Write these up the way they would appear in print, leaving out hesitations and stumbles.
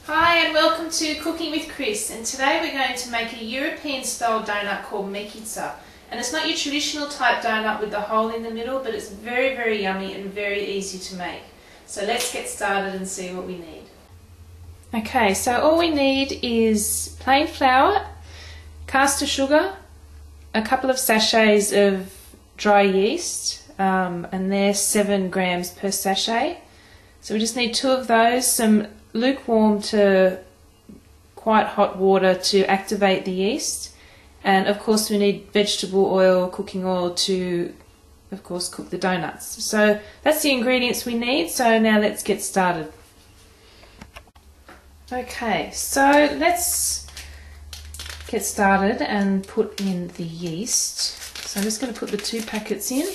Hi and welcome to Cooking with Chris, and today we're going to make a European style donut called Mekitsa. And it's not your traditional type donut with the hole in the middle, but it's very yummy and very easy to make. So let's get started and see what we need. Okay, so all we need is plain flour, castor sugar, a couple of sachets of dry yeast, and they're 7 grams per sachet. So we just need 2 of those, some lukewarm to quite hot water to activate the yeast, and of course we need vegetable oil, cooking oil to of course cook the donuts. So that's the ingredients we need, so now let's get started. Okay, so let's get started and put in the yeast. So I'm just going to put the 2 packets in.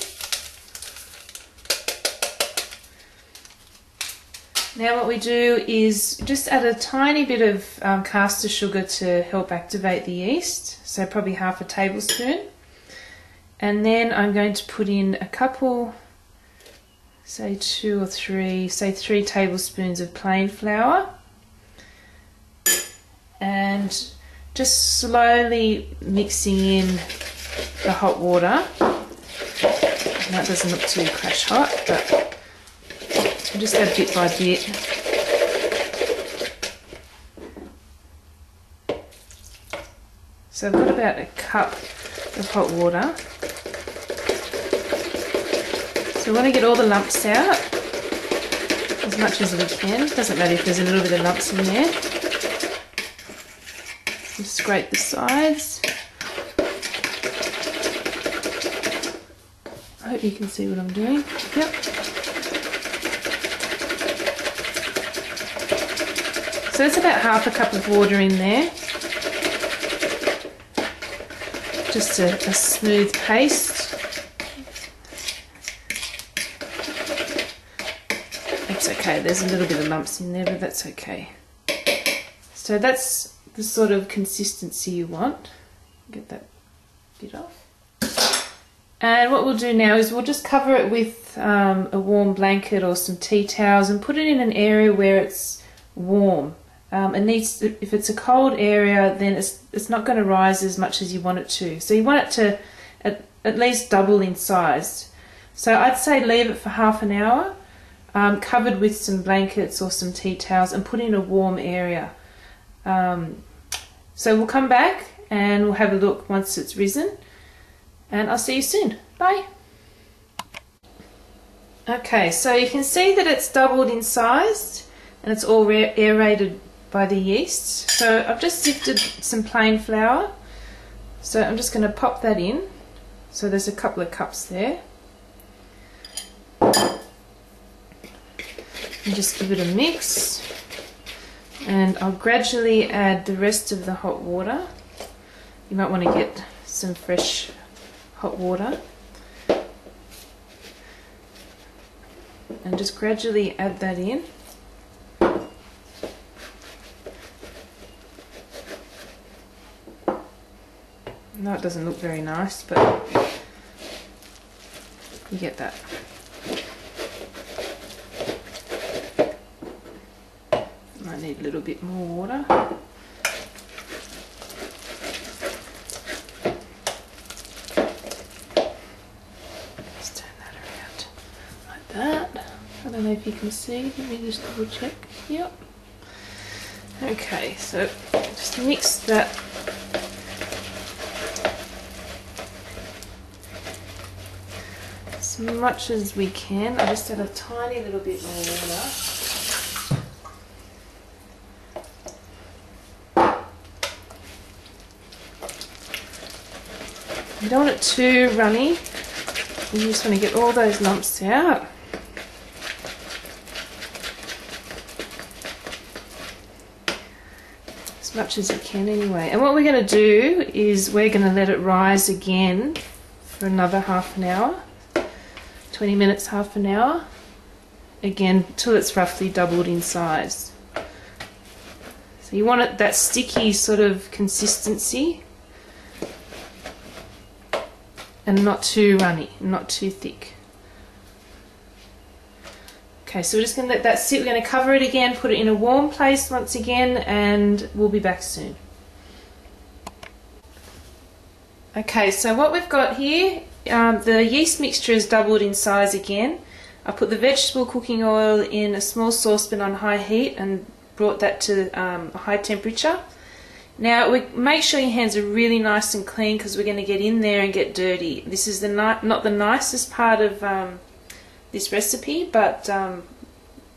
Now what we do is just add a tiny bit of castor sugar to help activate the yeast, so probably half a tablespoon. And then I'm going to put in a couple, say 2 or 3, say 3 tablespoons of plain flour. And just slowly mixing in the hot water. And that doesn't look too crash hot, but just add bit by bit. So I've got about a cup of hot water. So we want to get all the lumps out as much as we can. Doesn't matter if there's a little bit of lumps in there. Just scrape the sides. I hope you can see what I'm doing. Yep. So it's about half a cup of water in there, just a smooth paste. That's okay, there's a little bit of lumps in there, but that's okay. So that's the sort of consistency you want. Get that bit off. And what we'll do now is we'll just cover it with a warm blanket or some tea towels and put it in an area where it's warm. It needs, if it's a cold area, then it's not going to rise as much as you want it to. So you want it to at least double in size. So I'd say leave it for half an hour, covered with some blankets or some tea towels, and put in a warm area. So we'll come back and we'll have a look once it's risen, and I'll see you soon. Bye. Okay, so you can see that it's doubled in size and it's all aerated by the yeast. So I've just sifted some plain flour, so I'm just going to pop that in. So there's a couple of cups there, and just give it a mix, and I'll gradually add the rest of the hot water. You might want to get some fresh hot water and just gradually add that in. No, it doesn't look very nice, but you get that. I need a little bit more water. Just turn that around like that. I don't know if you can see. Let me just double check. Yep. Okay, so just mix that as much as we can. I just add a tiny little bit more water. You don't want it too runny. You just want to get all those lumps out. As much as you can anyway. And what we're going to do is we're going to let it rise again for another half an hour. 20 minutes, half an hour, again till it's roughly doubled in size. So you want it that sticky sort of consistency and not too runny, not too thick. Okay, so we're just going to let that sit. We're going to cover it again, put it in a warm place once again, and we'll be back soon. Okay, so what we've got here, the yeast mixture is doubled in size again. I put the vegetable cooking oil in a small saucepan on high heat and brought that to a high temperature. Now, make sure your hands are really nice and clean because we're going to get in there and get dirty. This is not the nicest part of this recipe, but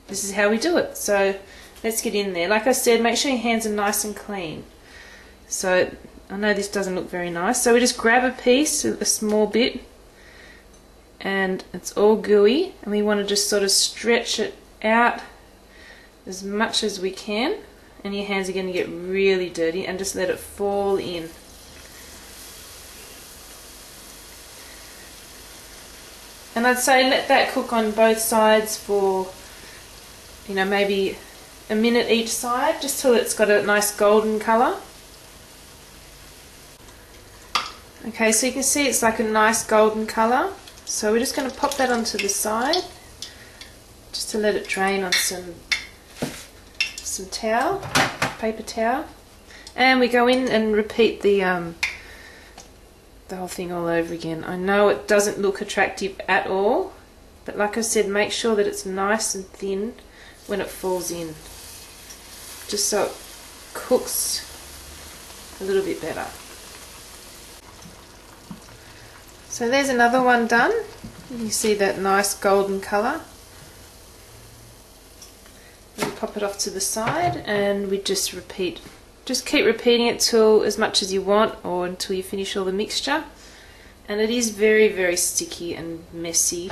this is how we do it. So let's get in there. Like I said, make sure your hands are nice and clean. So I know this doesn't look very nice. So we just grab a piece, a small bit, and it's all gooey, and we want to just sort of stretch it out as much as we can, and your hands are going to get really dirty, and just let it fall in. And I'd say let that cook on both sides for, you know, maybe a minute each side, just till it's got a nice golden colour. Okay, so you can see it's like a nice golden colour. So we're just going to pop that onto the side, just to let it drain on some towel, paper towel, and we go in and repeat the whole thing all over again. I know it doesn't look attractive at all, but like I said, make sure that it's nice and thin when it falls in, just so it cooks a little bit better. So there's another one done. You see that nice golden colour. We pop it off to the side, and we just repeat. Just keep repeating it till as much as you want, or until you finish all the mixture. And it is very, very sticky and messy.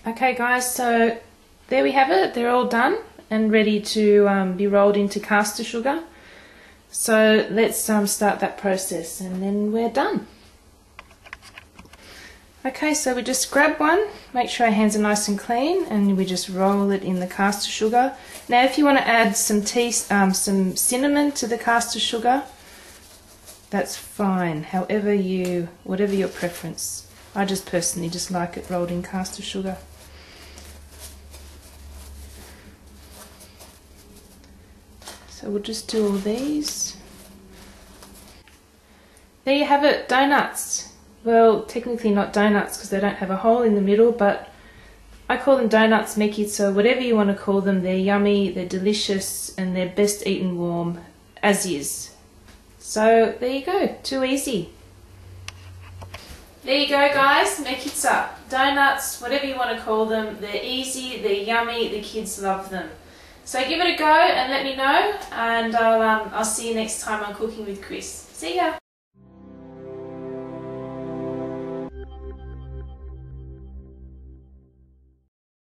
Okay guys, so there we have it. They're all done and ready to be rolled into castor sugar. So let's start that process, and then we're done. Okay, so we just grab one, make sure our hands are nice and clean, and we just roll it in the castor sugar. Now if you want to add some cinnamon to the castor sugar, that's fine, whatever your preference. I just personally just like it rolled in castor sugar. So we'll just do all these. There you have it, donuts. Well, technically not donuts because they don't have a hole in the middle, but I call them donuts, Mekitsa, whatever you want to call them. They're yummy, they're delicious, and they're best eaten warm, as is. So there you go, too easy. There you go guys, Mekitsa, donuts, whatever you want to call them. They're easy, they're yummy, the kids love them. So give it a go and let me know, and I'll see you next time on Cooking with Chris. See ya!